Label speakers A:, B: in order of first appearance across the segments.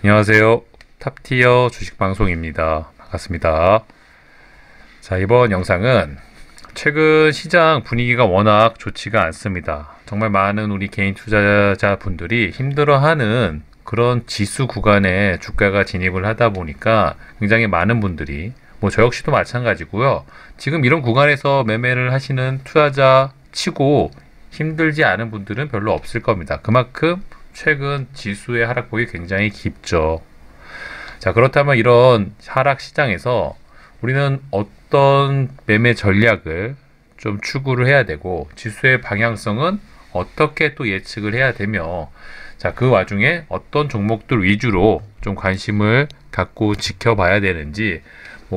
A: 안녕하세요. 탑티어 주식방송입니다. 반갑습니다. 자, 이번 영상은 최근 시장 분위기가 워낙 좋지가 않습니다. 정말 많은 우리 개인 투자자분들이 힘들어하는 그런 지수 구간에 주가가 진입을 하다 보니까 굉장히 많은 분들이 저 역시도 마찬가지고요. 지금 이런 구간에서 매매를 하시는 투자자 치고 힘들지 않은 분들은 별로 없을 겁니다. 그만큼 최근 지수의 하락폭이 굉장히 깊죠. 자, 그렇다면 이런 하락 시장에서 우리는 어떤 매매 전략을 좀 추구를 해야 되고 지수의 방향성은 어떻게 또 예측을 해야 되며, 자, 그 와중에 어떤 종목들 위주로 좀 관심을 갖고 지켜봐야 되는지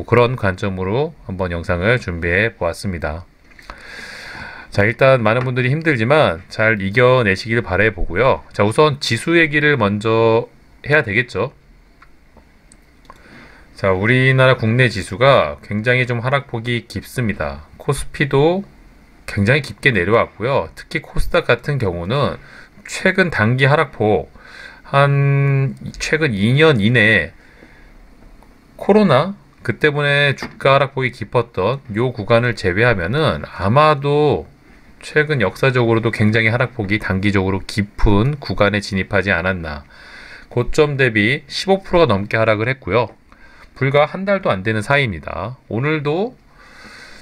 A: 그런 관점으로 한번 영상을 준비해 보았습니다. 자, 일단 많은 분들이 힘들지만 잘 이겨내시길 바래 보고요. 자, 우선 지수 얘기를 먼저 해야 되겠죠. 자, 우리나라 국내 지수가 굉장히 좀 하락폭이 깊습니다. 코스피도 굉장히 깊게 내려왔고요. 특히 코스닥 같은 경우는 최근 단기 하락폭 최근 2년 이내에 코로나 그 때문에 주가 하락폭이 깊었던 요 구간을 제외하면은 아마도 최근 역사적으로도 굉장히 하락폭이 단기적으로 깊은 구간에 진입하지 않았나. 고점 대비 15%가 넘게 하락을 했고요. 불과 한 달도 안 되는 사이입니다. 오늘도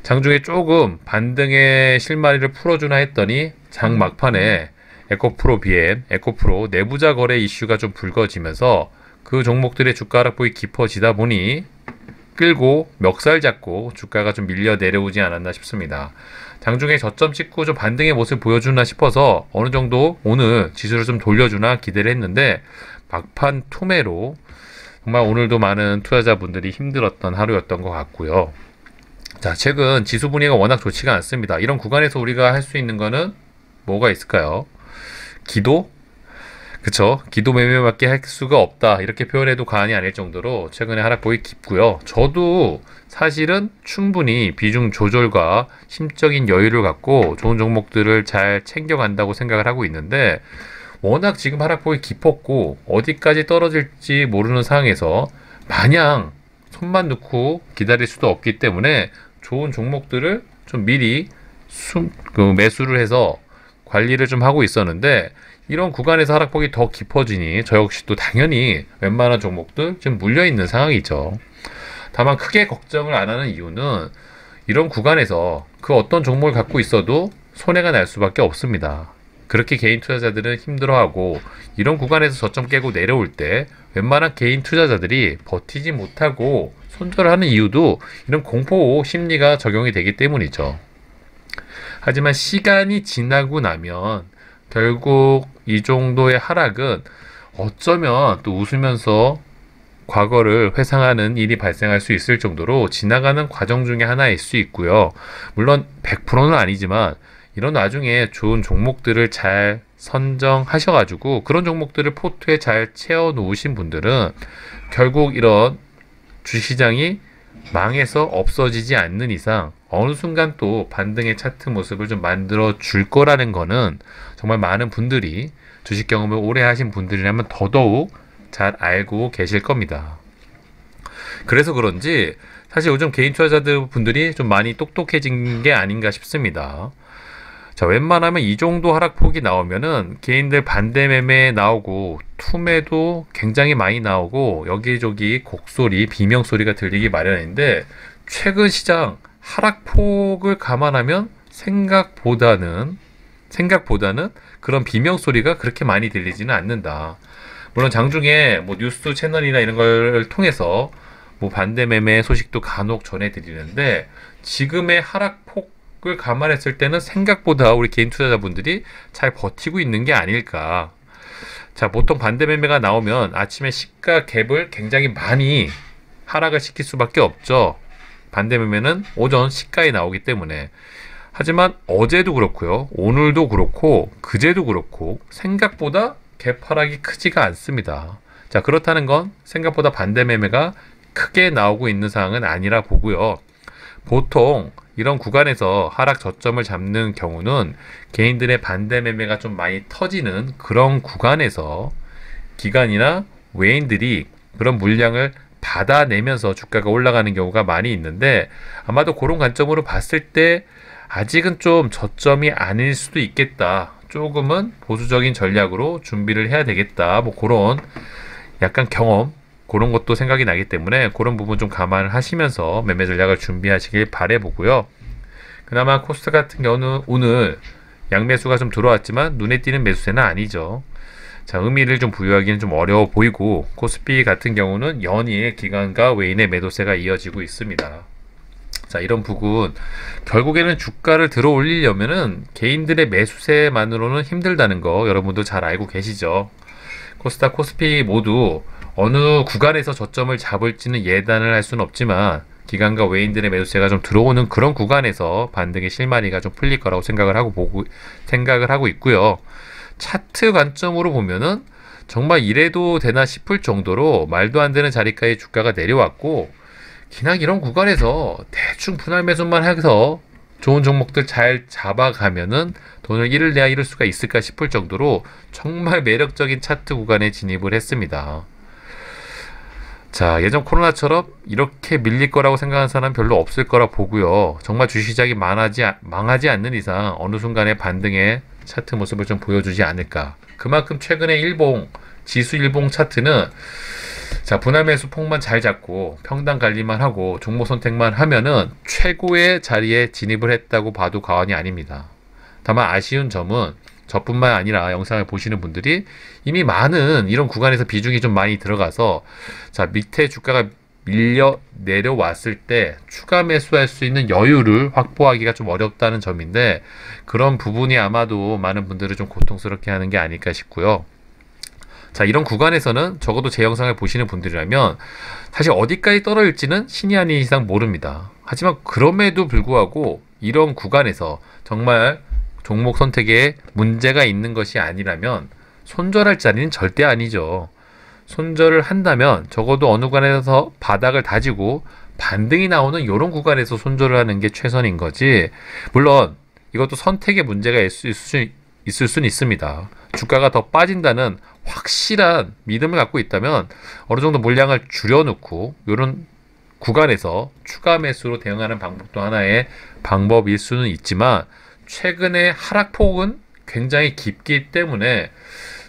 A: 장중에 조금 반등의 실마리를 풀어주나 했더니 장 막판에 에코프로 BM, 에코프로 내부자 거래 이슈가 좀 불거지면서 그 종목들의 주가 하락폭이 깊어지다 보니 끌고 멱살 잡고 주가가 좀 밀려 내려오지 않았나 싶습니다. 장중에 저점 찍고 좀 반등의 모습을 보여주나 싶어서 어느 정도 오늘 지수를 좀 돌려주나 기대를 했는데 막판 투매로 정말 오늘도 많은 투자자분들이 힘들었던 하루였던 것 같고요. 자, 최근 지수 분위기가 워낙 좋지가 않습니다. 이런 구간에서 우리가 할 수 있는 거는 뭐가 있을까요? 기도? 그쵸? 기도 매매밖에 할 수가 없다, 이렇게 표현해도 과언이 아닐 정도로 최근에 하락폭이 깊고요. 저도 사실은 충분히 비중 조절과 심적인 여유를 갖고 좋은 종목들을 잘 챙겨간다고 생각을 하고 있는데, 워낙 지금 하락폭이 깊었고 어디까지 떨어질지 모르는 상황에서 마냥 손만 놓고 기다릴 수도 없기 때문에 좋은 종목들을 좀 미리 매수를 해서 관리를 좀 하고 있었는데, 이런 구간에서 하락폭이 더 깊어지니 저 역시도 당연히 웬만한 종목들 지금 물려있는 상황이죠. 다만 크게 걱정을 안 하는 이유는 이런 구간에서 그 어떤 종목을 갖고 있어도 손해가 날 수밖에 없습니다. 그렇게 개인 투자자들은 힘들어하고 이런 구간에서 저점 깨고 내려올 때 웬만한 개인 투자자들이 버티지 못하고 손절하는 이유도 이런 공포 심리가 적용이 되기 때문이죠. 하지만 시간이 지나고 나면 결국 이 정도의 하락은 어쩌면 또 웃으면서 과거를 회상하는 일이 발생할 수 있을 정도로 지나가는 과정 중에 하나일 수 있고요. 물론 100%는 아니지만 이런 와중에 좋은 종목들을 잘 선정하셔가지고 그런 종목들을 포트에 잘 채워 놓으신 분들은 결국 이런 주시장이 망해서 없어지지 않는 이상 어느 순간 또 반등의 차트 모습을 좀 만들어 줄 거라는 거는 정말 많은 분들이 주식 경험을 오래 하신 분들이라면 더더욱 잘 알고 계실 겁니다. 그래서 그런지 사실 요즘 개인 투자자들 분들이 좀 많이 똑똑해진 게 아닌가 싶습니다. 자, 웬만하면 이 정도 하락폭이 나오면은 개인들 반대 매매 나오고 투매도 굉장히 많이 나오고 여기저기 곡소리, 비명소리가 들리기 마련인데, 최근 시장 하락폭을 감안하면 생각보다는 그런 비명소리가 그렇게 많이 들리지는 않는다. 물론 장중에 뉴스 채널이나 이런 걸 통해서 반대 매매 소식도 간혹 전해드리는데, 지금의 하락폭을 감안했을 때는 생각보다 우리 개인 투자자분들이 잘 버티고 있는 게 아닐까. 자, 보통 반대 매매가 나오면 아침에 시가 갭을 굉장히 많이 하락을 시킬 수밖에 없죠. 반대 매매는 오전 시가에 나오기 때문에. 하지만 어제도 그렇고요, 오늘도 그렇고 그제도 그렇고 생각보다 갭 하락이 크지가 않습니다. 자, 그렇다는 건 생각보다 반대 매매가 크게 나오고 있는 상황은 아니라 보고요. 보통 이런 구간에서 하락 저점을 잡는 경우는 개인들의 반대 매매가 좀 많이 터지는 그런 구간에서 기관이나 외인들이 그런 물량을 받아내면서 주가가 올라가는 경우가 많이 있는데, 아마도 그런 관점으로 봤을 때 아직은 좀 저점이 아닐 수도 있겠다. 조금은 보수적인 전략으로 준비를 해야 되겠다. 뭐 그런 약간 경험, 그런 것도 생각이 나기 때문에 그런 부분 좀 감안을 하시면서 매매 전략을 준비하시길 바라보고요. 그나마 코스트 같은 경우는 오늘 양매수가 좀 들어왔지만 눈에 띄는 매수세는 아니죠. 자, 의미를 좀 부여하기는 좀 어려워 보이고, 코스피 같은 경우는 연이에 기관과 외인의 매도세가 이어지고 있습니다. 자, 이런 부분 결국에는 주가를 들어 올리려면은 개인들의 매수세만으로는 힘들다는 거 여러분도 잘 알고 계시죠. 코스닥, 코스피 모두 어느 구간에서 저점을 잡을지는 예단을 할 수는 없지만 기관과 외인들의 매수세가 좀 들어오는 그런 구간에서 반등의 실마리가 좀 풀릴 거라고 생각을 하고 있고요. 차트 관점으로 보면은 정말 이래도 되나 싶을 정도로 말도 안 되는 자리까지 주가가 내려왔고, 그냥 이런 구간에서 대충 분할 매수만 해서 좋은 종목들 잘 잡아가면은 돈을 잃을 수가 있을까 싶을 정도로 정말 매력적인 차트 구간에 진입을 했습니다. 자, 예전 코로나처럼 이렇게 밀릴 거라고 생각하는 사람 별로 없을 거라 보고요. 정말 주식시장이 망하지 않는 이상 어느 순간에 반등의 차트 모습을 좀 보여주지 않을까. 그만큼 최근에 지수 일봉 차트는 자, 분할 매수 폭만 잘 잡고 평단 관리만 하고 종목 선택만 하면은 최고의 자리에 진입을 했다고 봐도 과언이 아닙니다. 다만 아쉬운 점은 저뿐만 아니라 영상을 보시는 분들이 이미 많은 이런 구간에서 비중이 좀 많이 들어가서, 자, 밑에 주가가 밀려 내려왔을 때 추가 매수할 수 있는 여유를 확보하기가 좀 어렵다는 점인데, 그런 부분이 아마도 많은 분들을 좀 고통스럽게 하는 게 아닐까 싶고요. 자, 이런 구간에서는 적어도 제 영상을 보시는 분들이라면 사실 어디까지 떨어질지는 신이 아닌 이상 모릅니다. 하지만 그럼에도 불구하고 이런 구간에서 정말 종목 선택에 문제가 있는 것이 아니라면 손절할 자리는 절대 아니죠. 손절을 한다면 적어도 어느 구간에서 바닥을 다지고 반등이 나오는 이런 구간에서 손절을 하는 게 최선인 거지. 물론 이것도 선택의 문제가 있을 수는 있습니다. 주가가 더 빠진다는 확실한 믿음을 갖고 있다면 어느 정도 물량을 줄여놓고 이런 구간에서 추가 매수로 대응하는 방법도 하나의 방법일 수는 있지만, 최근의 하락폭은 굉장히 깊기 때문에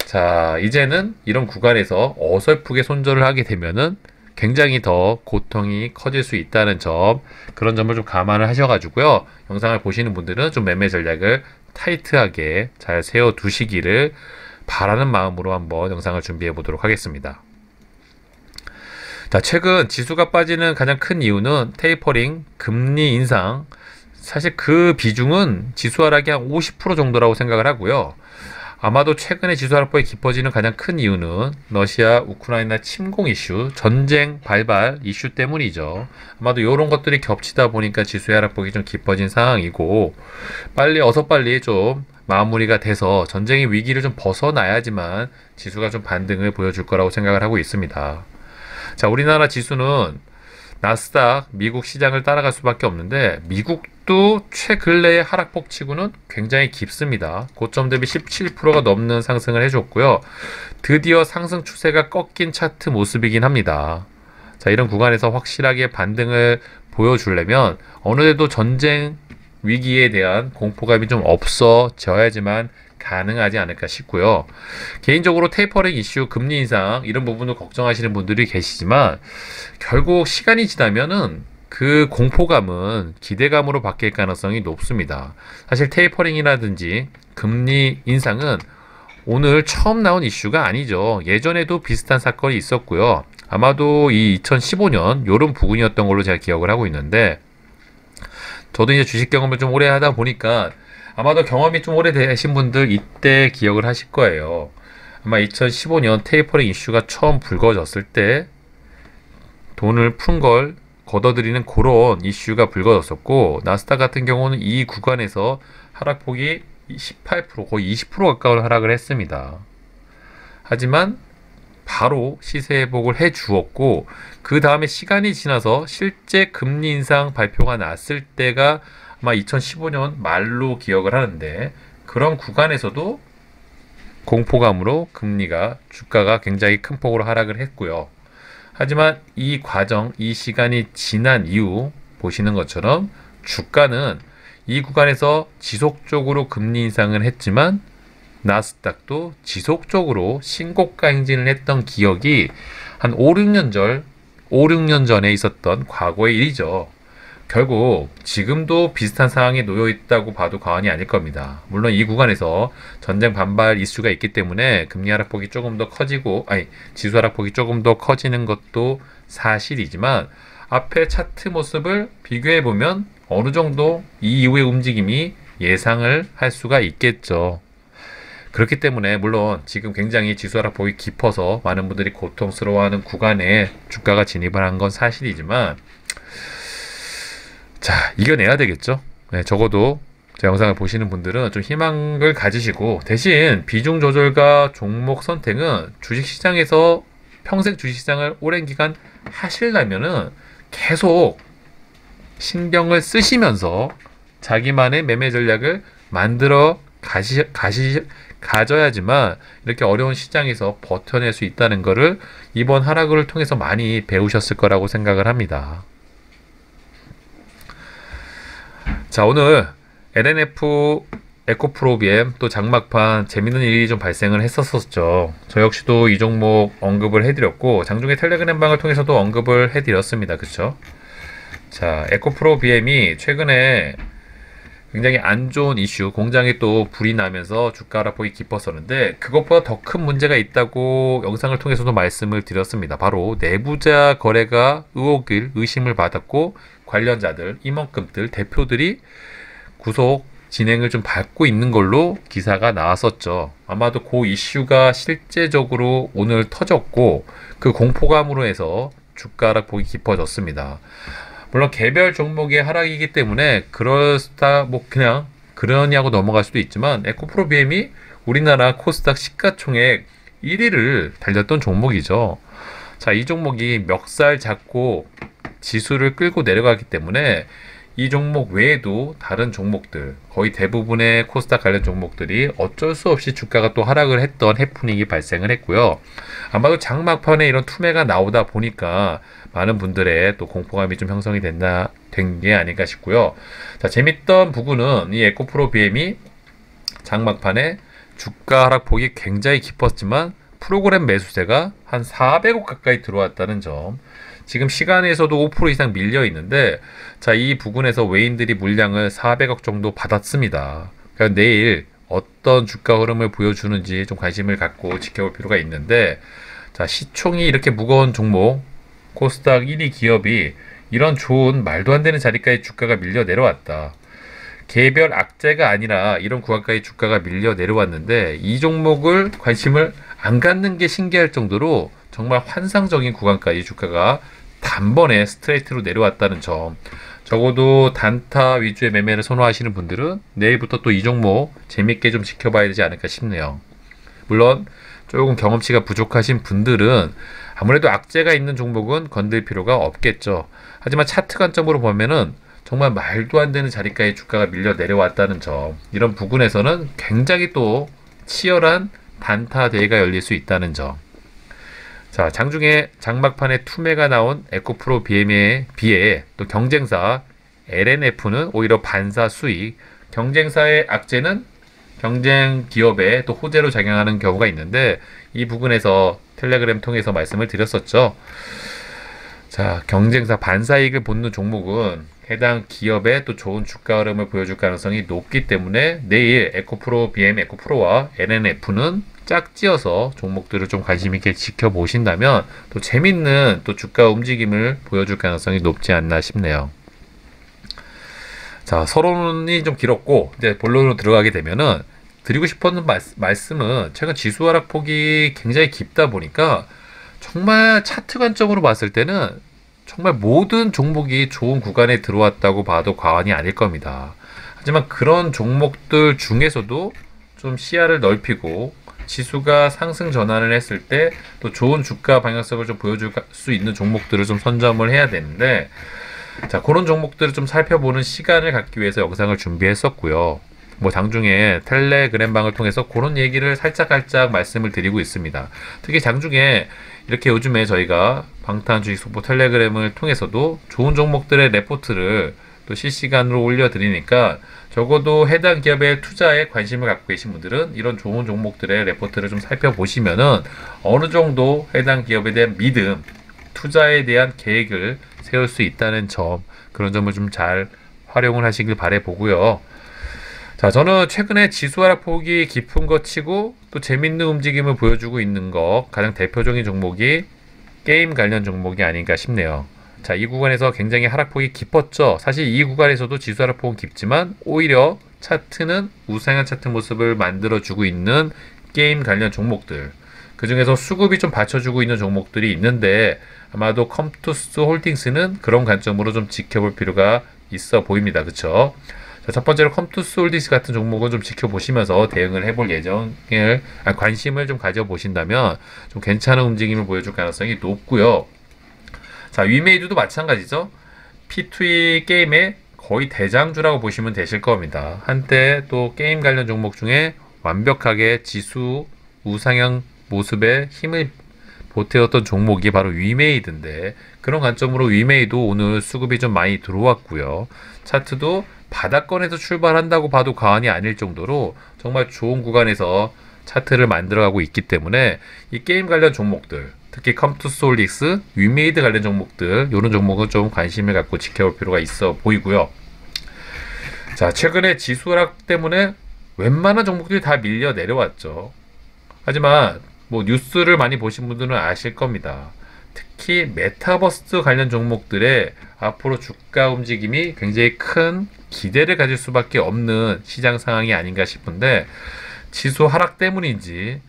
A: 자, 이제는 이런 구간에서 어설프게 손절을 하게 되면은 굉장히 더 고통이 커질 수 있다는 점, 그런 점을 좀 감안을 하셔가지고요. 영상을 보시는 분들은 좀 매매 전략을 타이트하게 잘 세워 두시기를 바라는 마음으로 한번 영상을 준비해 보도록 하겠습니다. 자, 최근 지수가 빠지는 가장 큰 이유는 테이퍼링, 금리 인상, 사실 그 비중은 지수 하락이 한 50% 정도라고 생각을 하고요. 아마도 최근에 지수 하락폭이 깊어지는 가장 큰 이유는 러시아 우크라이나 침공 이슈, 전쟁 발발 이슈 때문이죠. 아마도 이런 것들이 겹치다 보니까 지수의 하락폭이 좀 깊어진 상황이고, 어서 빨리 좀 마무리가 돼서 전쟁의 위기를 좀 벗어나야지만 지수가 좀 반등을 보여줄 거라고 생각을 하고 있습니다. 자, 우리나라 지수는 나스닥, 미국 시장을 따라갈 수밖에 없는데, 미국도 최근래의 하락폭 치고는 굉장히 깊습니다. 고점 대비 17%가 넘는 상승을 해줬고요. 드디어 상승 추세가 꺾인 차트 모습이긴 합니다. 자, 이런 구간에서 확실하게 반등을 보여주려면 어느 정도 전쟁 위기에 대한 공포감이 좀 없어져야지만 가능하지 않을까 싶고요. 개인적으로 테이퍼링 이슈, 금리 인상 이런 부분을 걱정하시는 분들이 계시지만 결국 시간이 지나면은 그 공포감은 기대감으로 바뀔 가능성이 높습니다. 사실 테이퍼링이라든지 금리 인상은 오늘 처음 나온 이슈가 아니죠. 예전에도 비슷한 사건이 있었고요. 아마도 이 2015년 요런 부분이었던 걸로 제가 기억을 하고 있는데, 저도 이제 주식 경험을 좀 오래 하다 보니까 아마도 경험이 좀 오래되신 분들 이때 기억을 하실 거예요. 아마 2015년 테이퍼링 이슈가 처음 불거졌을 때 돈을 푼 걸 걷어들이는 그런 이슈가 불거졌었고, 나스닥 같은 경우는 이 구간에서 하락폭이 18%, 거의 20% 가까운 하락을 했습니다. 하지만 바로 시세 회복을 해 주었고, 그 다음에 시간이 지나서 실제 금리 인상 발표가 났을 때가 아마 2015년 말로 기억을 하는데, 그런 구간에서도 공포감으로 주가가 굉장히 큰 폭으로 하락을 했고요. 하지만 이 과정, 이 시간이 지난 이후 보시는 것처럼 주가는 이 구간에서 지속적으로 금리 인상을 했지만 나스닥도 지속적으로 신고가 행진을 했던 기억이 한 5, 6년 전에 있었던 과거의 일이죠. 결국 지금도 비슷한 상황에 놓여 있다고 봐도 과언이 아닐 겁니다. 물론 이 구간에서 전쟁 반발 이슈가 있기 때문에 금리 하락폭이 조금 더 지수 하락폭이 조금 더 커지는 것도 사실이지만 앞에 차트 모습을 비교해 보면 어느 정도 이 이후의 움직임이 예상을 할 수가 있겠죠. 그렇기 때문에 물론 지금 굉장히 지수 하락폭이 깊어서 많은 분들이 고통스러워하는 구간에 주가가 진입을 한 건 사실이지만 자, 이겨내야 되겠죠. 네, 적어도 제 영상을 보시는 분들은 좀 희망을 가지시고 대신 비중 조절과 종목 선택은 주식시장에서 평생 주식시장을 오랜 기간 하시려면은 계속 신경을 쓰시면서 자기만의 매매 전략을 만들어 가져야지만 이렇게 어려운 시장에서 버텨낼 수 있다는 것을 이번 하락을 통해서 많이 배우셨을 거라고 생각을 합니다. 자, 오늘 LNF 에코프로 BM 또 장막판 재밌는 일이 좀 발생을 했었었죠. 저 역시도 이 종목 언급을 해드렸고 장중에 텔레그램 방을 통해서도 언급을 해드렸습니다. 그쵸? 자, 에코프로 BM이 최근에 굉장히 안 좋은 이슈, 공장에 또 불이 나면서 주가 하락폭이 깊었었는데 그것보다 더 큰 문제가 있다고 영상을 통해서도 말씀을 드렸습니다. 바로 내부자 거래가 의심을 받았고 관련자들, 임원급들, 대표들이 구속 진행을 좀 받고 있는 걸로 기사가 나왔었죠. 아마도 그 이슈가 실제적으로 오늘 터졌고 그 공포감으로 해서 주가 하락폭이 깊어졌습니다. 물론 개별 종목의 하락이기 때문에 그냥 그러냐고 넘어갈 수도 있지만 에코프로 BM이 우리나라 코스닥 시가총액 1위를 달렸던 종목이죠. 자, 이 종목이 멱살 잡고 지수를 끌고 내려가기 때문에 이 종목 외에도 다른 종목들, 거의 대부분의 코스닥 관련 종목들이 어쩔 수 없이 주가가 또 하락을 했던 해프닝이 발생을 했고요. 아마도 장막판에 이런 투매가 나오다 보니까 많은 분들의 또 공포감이 좀 형성이 된 게 아닌가 싶고요. 자, 재밌던 부분은 이 에코프로 BM이 장막판에 주가 하락폭이 굉장히 깊었지만 프로그램 매수세가 한 400억 가까이 들어왔다는 점. 지금 시간에서도 5% 이상 밀려 있는데 자, 이 부분에서 외인들이 물량을 400억 정도 받았습니다. 그러니까 내일 어떤 주가 흐름을 보여주는지 좀 관심을 갖고 지켜볼 필요가 있는데 자, 시총이 이렇게 무거운 종목 코스닥 1위 기업이 이런 좋은 말도 안 되는 자리까지 주가가 밀려 내려왔다. 개별 악재가 아니라 이런 구간까지 주가가 밀려 내려왔는데 이 종목을 관심을 안 갖는 게 신기할 정도로 정말 환상적인 구간까지 주가가 단번에 스트레이트로 내려왔다는 점. 적어도 단타 위주의 매매를 선호하시는 분들은 내일부터 또 이 종목 재밌게 좀 지켜봐야 되지 않을까 싶네요. 물론 조금 경험치가 부족하신 분들은 아무래도 악재가 있는 종목은 건들 필요가 없겠죠. 하지만 차트 관점으로 보면은 정말 말도 안 되는 자리까지 주가가 밀려 내려왔다는 점. 이런 부분에서는 굉장히 또 치열한 단타 대회가 열릴 수 있다는 점. 자, 장중에 장막판에 투매가 나온 에코프로 BM에 비해 또 경쟁사 LNF는 오히려 반사 수익, 경쟁사의 악재는 경쟁 기업에 또 호재로 작용하는 경우가 있는데 이 부분에서 텔레그램 통해서 말씀을 드렸었죠. 자, 경쟁사 반사이익을 보는 종목은 해당 기업에 또 좋은 주가 흐름을 보여줄 가능성이 높기 때문에 내일 에코프로 BM, 에코프로와 LNF는 짝지어서 종목들을 좀 관심 있게 지켜보신다면 또 재밌는 또 주가 움직임을 보여줄 가능성이 높지 않나 싶네요. 자, 서론이 좀 길었고 이제 본론으로 들어가게 되면은 드리고 싶었던 말씀은 최근 지수 하락폭이 굉장히 깊다 보니까 정말 차트 관점으로 봤을 때는 정말 모든 종목이 좋은 구간에 들어왔다고 봐도 과언이 아닐 겁니다. 하지만 그런 종목들 중에서도 좀 시야를 넓히고 지수가 상승 전환을 했을 때 또 좋은 주가 방향성을 좀 보여줄 수 있는 종목들을 좀 선점을 해야 되는데 자, 그런 종목들을 좀 살펴보는 시간을 갖기 위해서 영상을 준비했었고요. 뭐 장중에 텔레그램방을 통해서 그런 얘기를 살짝 말씀을 드리고 있습니다. 특히 장중에 이렇게 요즘에 저희가 방탄주식속보 텔레그램을 통해서도 좋은 종목들의 레포트를 또 실시간으로 올려드리니까 적어도 해당 기업의 투자에 관심을 갖고 계신 분들은 이런 좋은 종목들의 레포트를 좀 살펴보시면은 어느 정도 해당 기업에 대한 믿음, 투자에 대한 계획을 세울 수 있다는 점, 그런 점을 좀 잘 활용을 하시길 바래 보고요. 자, 저는 최근에 지수 하락폭이 깊은 것 치고 또 재밌는 움직임을 보여주고 있는 거, 가장 대표적인 종목이 게임 관련 종목이 아닌가 싶네요. 자, 이 구간에서 굉장히 하락폭이 깊었죠. 사실 이 구간에서도 지수 하락폭은 깊지만 오히려 차트는 우상향 차트 모습을 만들어주고 있는 게임 관련 종목들, 그 중에서 수급이 좀 받쳐주고 있는 종목들이 있는데 아마도 컴투스 홀딩스는 그런 관점으로 좀 지켜볼 필요가 있어 보입니다. 그쵸? 자, 첫 번째로 컴투스 홀딩스 같은 종목은 좀 지켜보시면서 대응을 해볼 관심을 좀 가져보신다면 좀 괜찮은 움직임을 보여줄 가능성이 높고요. 자, 위메이드도 마찬가지죠. P2E 게임의 거의 대장주라고 보시면 되실 겁니다. 한때 또 게임 관련 종목 중에 완벽하게 지수 우상향 모습에 힘을 보태었던 종목이 바로 위메이드인데, 그런 관점으로 위메이도 오늘 수급이 좀 많이 들어왔고요. 차트도 바닥권에서 출발한다고 봐도 과언이 아닐 정도로 정말 좋은 구간에서 차트를 만들어가고 있기 때문에 이 게임 관련 종목들, 특히 컴투스 홀딩스, 위메이드 관련 종목들, 이런 종목은 좀 관심을 갖고 지켜볼 필요가 있어 보이고요. 자, 최근에 지수 하락 때문에 웬만한 종목들이 다 밀려 내려왔죠. 하지만 뭐 뉴스를 많이 보신 분들은 아실 겁니다. 특히 메타버스 관련 종목들의 앞으로 주가 움직임이 굉장히 큰 기대를 가질 수밖에 없는 시장 상황이 아닌가 싶은데, 지수 하락 때문인지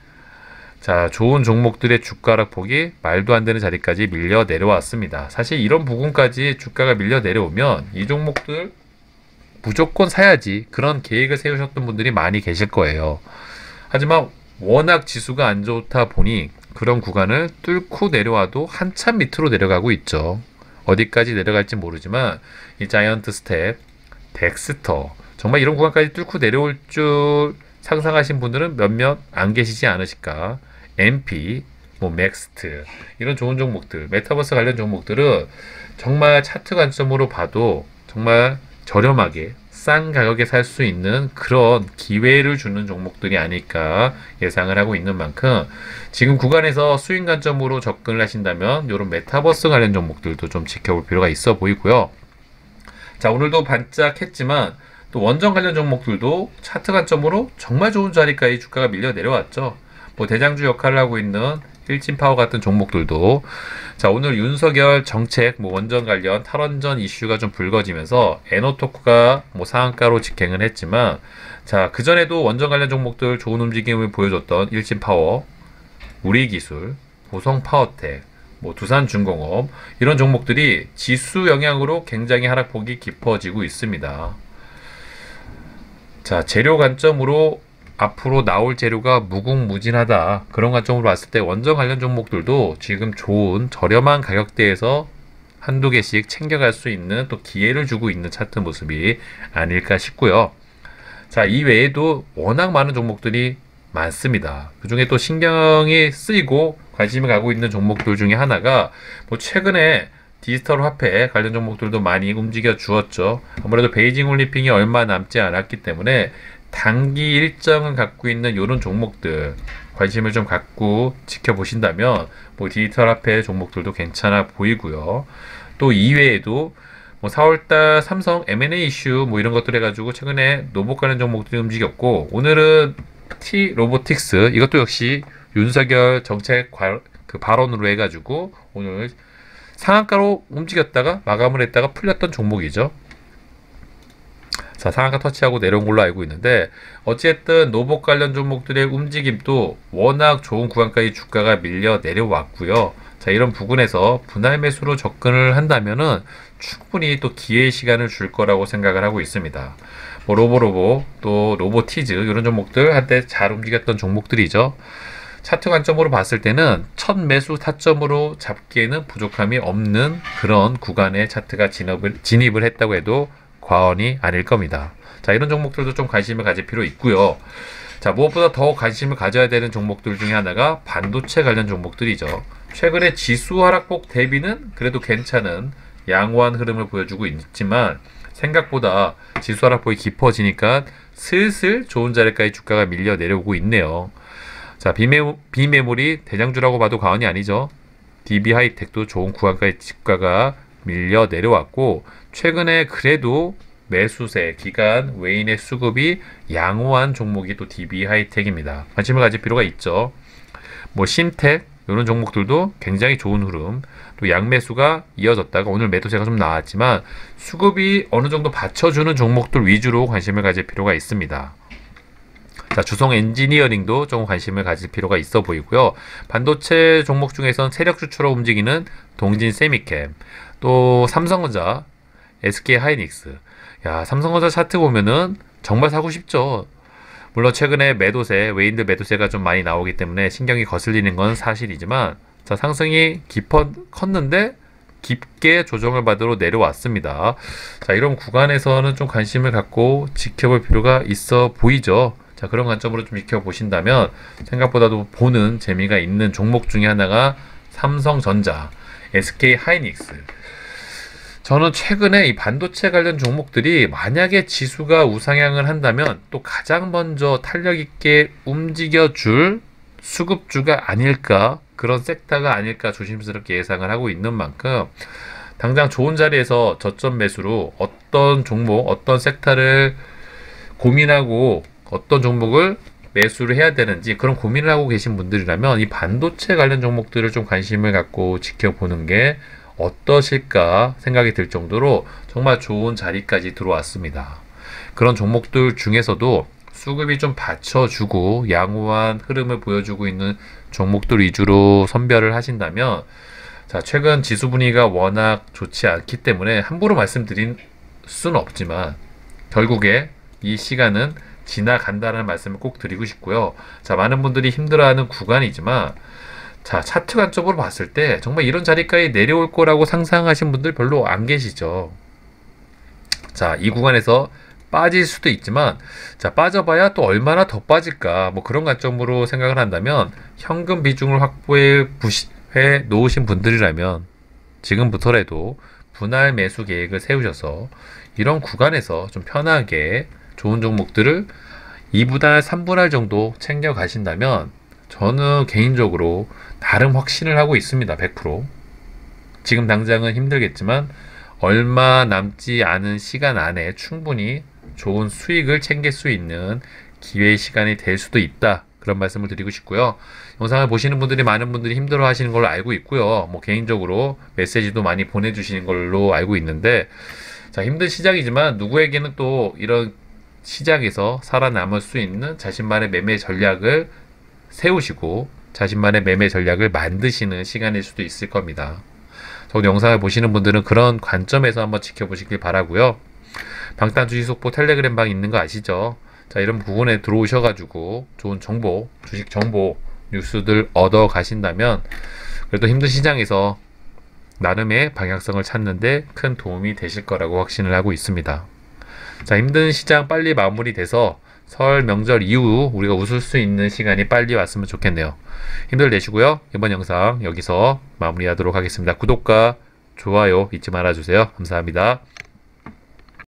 A: 자, 좋은 종목들의 주가 하락폭이 말도 안 되는 자리까지 밀려 내려왔습니다. 사실 이런 부분까지 주가가 밀려 내려오면 이 종목들 무조건 사야지, 그런 계획을 세우셨던 분들이 많이 계실 거예요. 하지만 워낙 지수가 안 좋다 보니 그런 구간을 뚫고 내려와도 한참 밑으로 내려가고 있죠. 어디까지 내려갈지 모르지만 이 자이언트 스텝, 덱스터, 정말 이런 구간까지 뚫고 내려올 줄 상상하신 분들은 몇몇 안 계시지 않으실까. MP, 뭐 맥스트, 이런 좋은 종목들, 메타버스 관련 종목들은 정말 차트 관점으로 봐도 정말 저렴하게 싼 가격에 살 수 있는 그런 기회를 주는 종목들이 아닐까 예상을 하고 있는 만큼, 지금 구간에서 수익 관점으로 접근을 하신다면 이런 메타버스 관련 종목들도 좀 지켜볼 필요가 있어 보이고요. 자, 오늘도 반짝했지만 또 원전 관련 종목들도 차트 관점으로 정말 좋은 자리까지 주가가 밀려 내려왔죠. 뭐 대장주 역할을 하고 있는 일진파워 같은 종목들도, 자, 오늘 윤석열 정책 뭐 원전 관련 탈원전 이슈가 좀 불거지면서 에너토크가 뭐 상한가로 직행을 했지만, 자, 그전에도 원전 관련 종목들 좋은 움직임을 보여줬던 일진파워, 우리기술, 보성파워텍, 뭐 두산중공업, 이런 종목들이 지수 영향으로 굉장히 하락폭이 깊어지고 있습니다. 자, 재료 관점으로 앞으로 나올 재료가 무궁무진하다, 그런 관점으로 봤을 때 원전 관련 종목들도 지금 좋은 저렴한 가격대에서 한두 개씩 챙겨갈 수 있는 또 기회를 주고 있는 차트 모습이 아닐까 싶고요. 자, 이 외에도 워낙 많은 종목들이 많습니다. 그 중에 또 신경이 쓰이고 관심을 가고 있는 종목들 중에 하나가 뭐 최근에 디지털 화폐 관련 종목들도 많이 움직여 주었죠. 아무래도 베이징 올림픽이 얼마 남지 않았기 때문에 단기 일정을 갖고 있는 이런 종목들 관심을 좀 갖고 지켜보신다면 뭐 디지털 화폐 종목들도 괜찮아 보이고요. 또 이외에도 뭐 4월달 삼성 M&A 이슈 뭐 이런 것들 해가지고 최근에 로봇 관련 종목들이 움직였고, 오늘은 T 로보틱스, 이것도 역시 윤석열 정책 그 발언으로 해가지고 오늘 상한가로 움직였다가 마감을 했다가 풀렸던 종목이죠. 자, 상한가 터치하고 내려온 걸로 알고 있는데, 어쨌든 로봇 관련 종목들의 움직임도 워낙 좋은 구간까지 주가가 밀려 내려왔고요. 자, 이런 부분에서 분할 매수로 접근을 한다면은 충분히 또 기회의 시간을 줄 거라고 생각을 하고 있습니다. 뭐 로보로보, 또 로보티즈, 이런 종목들 한때 잘 움직였던 종목들이죠. 차트 관점으로 봤을 때는 첫 매수 타점으로 잡기에는 부족함이 없는 그런 구간에 차트가 진입을 했다고 해도 과언이 아닐 겁니다. 자, 이런 종목들도 좀 관심을 가질 필요 있고요. 자, 무엇보다 더 관심을 가져야 되는 종목들 중에 하나가 반도체 관련 종목들이죠. 최근에 지수 하락폭 대비는 그래도 괜찮은 양호한 흐름을 보여주고 있지만 생각보다 지수 하락폭이 깊어지니까 슬슬 좋은 자리까지 주가가 밀려 내려오고 있네요. 자, 비메모리 대장주라고 봐도 과언이 아니죠. DB 하이텍도 좋은 구간까지 주가가 밀려 내려왔고, 최근에 그래도 매수세 기간 외인의 수급이 양호한 종목이 또 DB 하이텍입니다. 관심을 가질 필요가 있죠. 뭐 신텍 이런 종목들도 굉장히 좋은 흐름, 또 양매수가 이어졌다가 오늘 매도세가 좀 나왔지만 수급이 어느 정도 받쳐주는 종목들 위주로 관심을 가질 필요가 있습니다. 자, 주성 엔지니어링도 좀 관심을 가질 필요가 있어 보이고요. 반도체 종목 중에선 세력주처럼 움직이는 동진 세미캠, 또 삼성전자, SK 하이닉스. 야, 삼성전자 차트 보면은 정말 사고 싶죠. 물론 최근에 매도세, 외인들 매도세가 좀 많이 나오기 때문에 신경이 거슬리는 건 사실이지만, 자, 상승이 컸는데 깊게 조정을 받으러 내려왔습니다. 자, 이런 구간에서는 좀 관심을 갖고 지켜볼 필요가 있어 보이죠. 자, 그런 관점으로 좀 지켜보신다면 생각보다도 보는 재미가 있는 종목 중에 하나가 삼성전자, SK 하이닉스. 저는 최근에 이 반도체 관련 종목들이 만약에 지수가 우상향을 한다면 또 가장 먼저 탄력 있게 움직여줄 수급주가 아닐까, 그런 섹터가 아닐까 조심스럽게 예상을 하고 있는 만큼 당장 좋은 자리에서 저점 매수로 어떤 종목, 어떤 섹터를 고민하고 어떤 종목을 매수를 해야 되는지 그런 고민을 하고 계신 분들이라면 이 반도체 관련 종목들을 좀 관심을 갖고 지켜보는 게 어떠실까 생각이 들 정도로 정말 좋은 자리까지 들어왔습니다. 그런 종목들 중에서도 수급이 좀 받쳐주고 양호한 흐름을 보여주고 있는 종목들 위주로 선별을 하신다면, 자, 최근 지수 분위기가 워낙 좋지 않기 때문에 함부로 말씀드린 수는 없지만 결국에 이 시간은 지나간다는 말씀을 꼭 드리고 싶고요. 자, 많은 분들이 힘들어하는 구간이지만, 자, 차트 관점으로 봤을 때 정말 이런 자리까지 내려올 거라고 상상하신 분들 별로 안 계시죠. 자, 이 구간에서 빠질 수도 있지만, 자, 빠져봐야 또 얼마나 더 빠질까, 뭐 그런 관점으로 생각을 한다면 현금 비중을 확보해 놓으신 분들이라면 지금부터라도 분할 매수 계획을 세우셔서 이런 구간에서 좀 편하게 좋은 종목들을 2분할, 3분할 정도 챙겨 가신다면 저는 개인적으로 나름 확신을 하고 있습니다. 100%. 지금 당장은 힘들겠지만 얼마 남지 않은 시간 안에 충분히 좋은 수익을 챙길 수 있는 기회의 시간이 될 수도 있다. 그런 말씀을 드리고 싶고요. 영상을 보시는 분들이 많은 분들이 힘들어 하시는 걸로 알고 있고요. 뭐 개인적으로 메시지도 많이 보내주시는 걸로 알고 있는데, 자, 힘든 시장이지만 누구에게는 또 이런 시장에서 살아남을 수 있는 자신만의 매매 전략을 세우시고 자신만의 매매 전략을 만드시는 시간일 수도 있을 겁니다. 저도 영상을 보시는 분들은 그런 관점에서 한번 지켜보시길 바라고요. 방탄 주식 속보 텔레그램 방 있는 거 아시죠? 자, 이런 부분에 들어오셔가지고 좋은 정보, 주식 정보, 뉴스들 얻어 가신다면 그래도 힘든 시장에서 나름의 방향성을 찾는데 큰 도움이 되실 거라고 확신을 하고 있습니다. 자, 힘든 시장 빨리 마무리돼서 설 명절 이후 우리가 웃을 수 있는 시간이 빨리 왔으면 좋겠네요. 힘들 내시고요. 이번 영상 여기서 마무리하도록 하겠습니다. 구독과 좋아요 잊지 말아주세요. 감사합니다.